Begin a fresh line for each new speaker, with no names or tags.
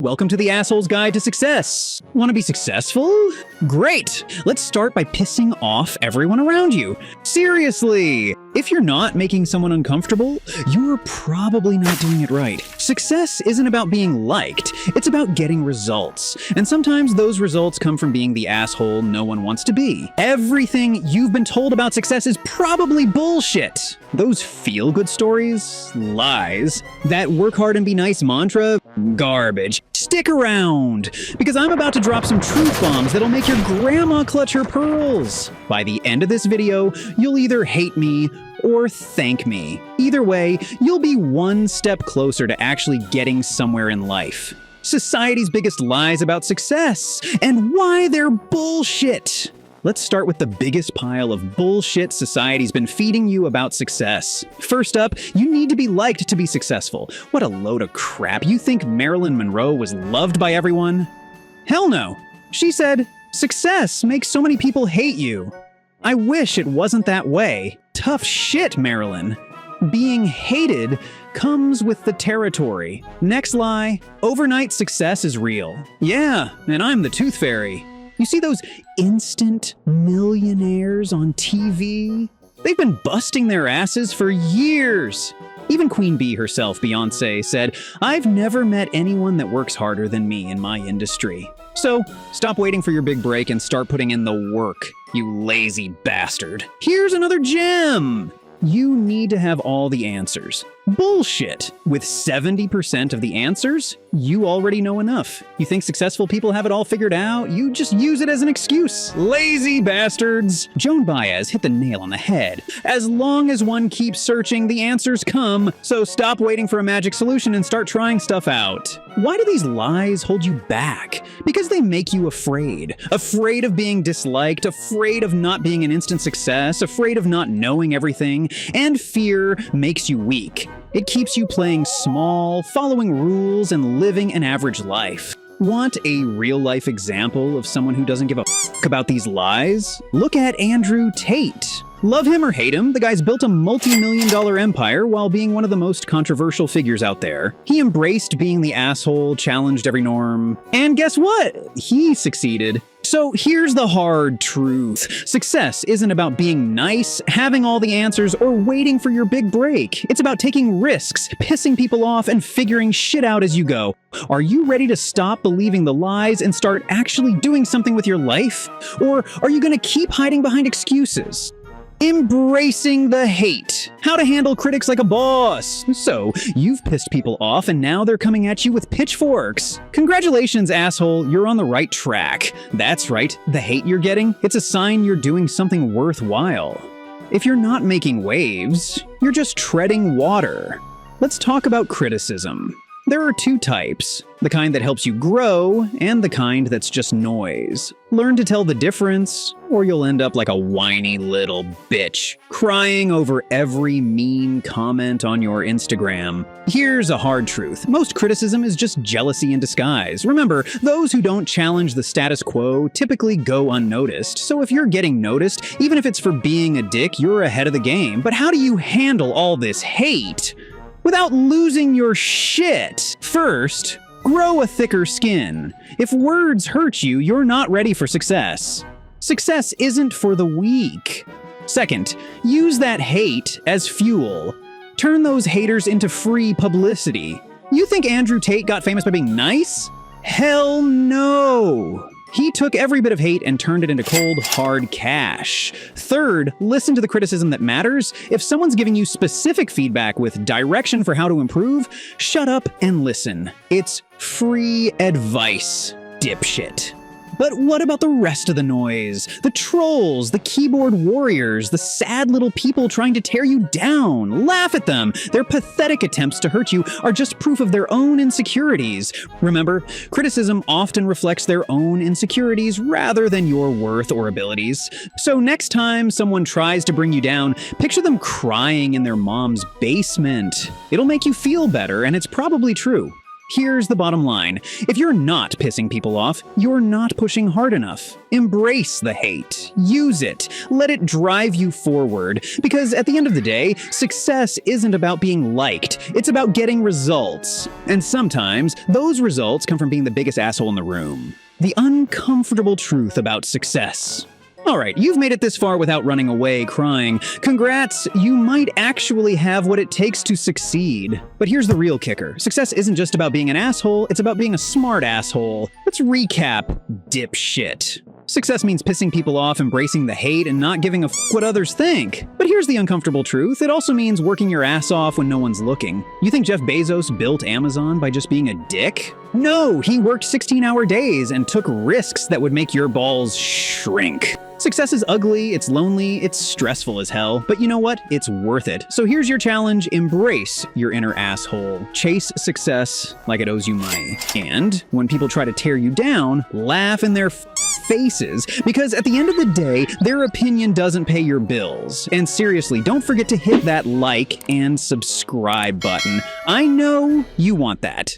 Welcome to the Asshole's Guide to Success. Want to be successful? Great! Let's start by pissing off everyone around you. Seriously! If you're not making someone uncomfortable, you're probably not doing it right. Success isn't about being liked, it's about getting results. And sometimes those results come from being the asshole no one wants to be. Everything you've been told about success is probably bullshit. Those feel-good stories? Lies. That work hard and be nice mantra? Garbage. Stick around, because I'm about to drop some truth bombs that'll make your grandma clutch her pearls. By the end of this video, you'll either hate me or thank me. Either way, you'll be one step closer to actually getting somewhere in life. Society's biggest lies about success and why they're bullshit. Let's start with the biggest pile of bullshit society's been feeding you about success. First up, you need to be liked to be successful. What a load of crap. You think Marilyn Monroe was loved by everyone? Hell no. She said, "Success makes so many people hate you." I wish it wasn't that way. Tough shit, Marilyn. Being hated comes with the territory. Next lie, overnight success is real. Yeah, and I'm the tooth fairy. You see those instant millionaires on TV? They've been busting their asses for years. Even Queen Bee herself, Beyoncé, said, "I've never met anyone that works harder than me in my industry." So, stop waiting for your big break and start putting in the work, you lazy bastard. Here's another gem! You need to have all the answers. Bullshit! With 70% of the answers, you already know enough. You think successful people have it all figured out? You just use it as an excuse. Lazy bastards! Joan Baez hit the nail on the head. As long as one keeps searching, the answers come. So stop waiting for a magic solution and start trying stuff out. Why do these lies hold you back? Because they make you afraid. Afraid of being disliked, afraid of not being an instant success, afraid of not knowing everything, and fear makes you weak. It keeps you playing small, following rules, and living an average life. Want a real-life example of someone who doesn't give a fuck about these lies? Look at Andrew Tate. Love him or hate him, the guy's built a multi-million-dollar empire while being one of the most controversial figures out there. He embraced being the asshole, challenged every norm, and guess what? He succeeded. So here's the hard truth. Success isn't about being nice, having all the answers, or waiting for your big break. It's about taking risks, pissing people off, and figuring shit out as you go. Are you ready to stop believing the lies and start actually doing something with your life? Or are you gonna keep hiding behind excuses? Embracing the hate. How to handle critics like a boss. So, you've pissed people off and now they're coming at you with pitchforks. Congratulations, asshole, you're on the right track. That's right, the hate you're getting, it's a sign you're doing something worthwhile. If you're not making waves, you're just treading water. Let's talk about criticism. There are two types, the kind that helps you grow and the kind that's just noise. Learn to tell the difference, or you'll end up like a whiny little bitch, crying over every mean comment on your Instagram. Here's a hard truth. Most criticism is just jealousy in disguise. Remember, those who don't challenge the status quo typically go unnoticed. So if you're getting noticed, even if it's for being a dick, you're ahead of the game. But how do you handle all this hate without losing your shit? First, grow a thicker skin. If words hurt you, you're not ready for success. Success isn't for the weak. Second, use that hate as fuel. Turn those haters into free publicity. You think Andrew Tate got famous by being nice? Hell no! He took every bit of hate and turned it into cold, hard cash. Third, listen to the criticism that matters. If someone's giving you specific feedback with direction for how to improve, shut up and listen. It's free advice, dipshit. But what about the rest of the noise? The trolls, the keyboard warriors, the sad little people trying to tear you down. Laugh at them. Their pathetic attempts to hurt you are just proof of their own insecurities. Remember, criticism often reflects their own insecurities rather than your worth or abilities. So next time someone tries to bring you down, picture them crying in their mom's basement. It'll make you feel better, and it's probably true. Here's the bottom line. If you're not pissing people off, you're not pushing hard enough. Embrace the hate. Use it. Let it drive you forward. Because at the end of the day, success isn't about being liked. It's about getting results. And sometimes, those results come from being the biggest asshole in the room. The uncomfortable truth about success. Alright, you've made it this far without running away crying. Congrats, you might actually have what it takes to succeed. But here's the real kicker. Success isn't just about being an asshole, it's about being a smart asshole. Let's recap, dipshit. Success means pissing people off, embracing the hate, and not giving a f what others think. But here's the uncomfortable truth. It also means working your ass off when no one's looking. You think Jeff Bezos built Amazon by just being a dick? No, he worked 16-hour days and took risks that would make your balls shrink. Success is ugly, it's lonely, it's stressful as hell, but you know what? It's worth it. So here's your challenge, embrace your inner asshole. Chase success like it owes you money. And when people try to tear you down, laugh in their faces, because at the end of the day, their opinion doesn't pay your bills. And seriously, don't forget to hit that like and subscribe button. I know you want that.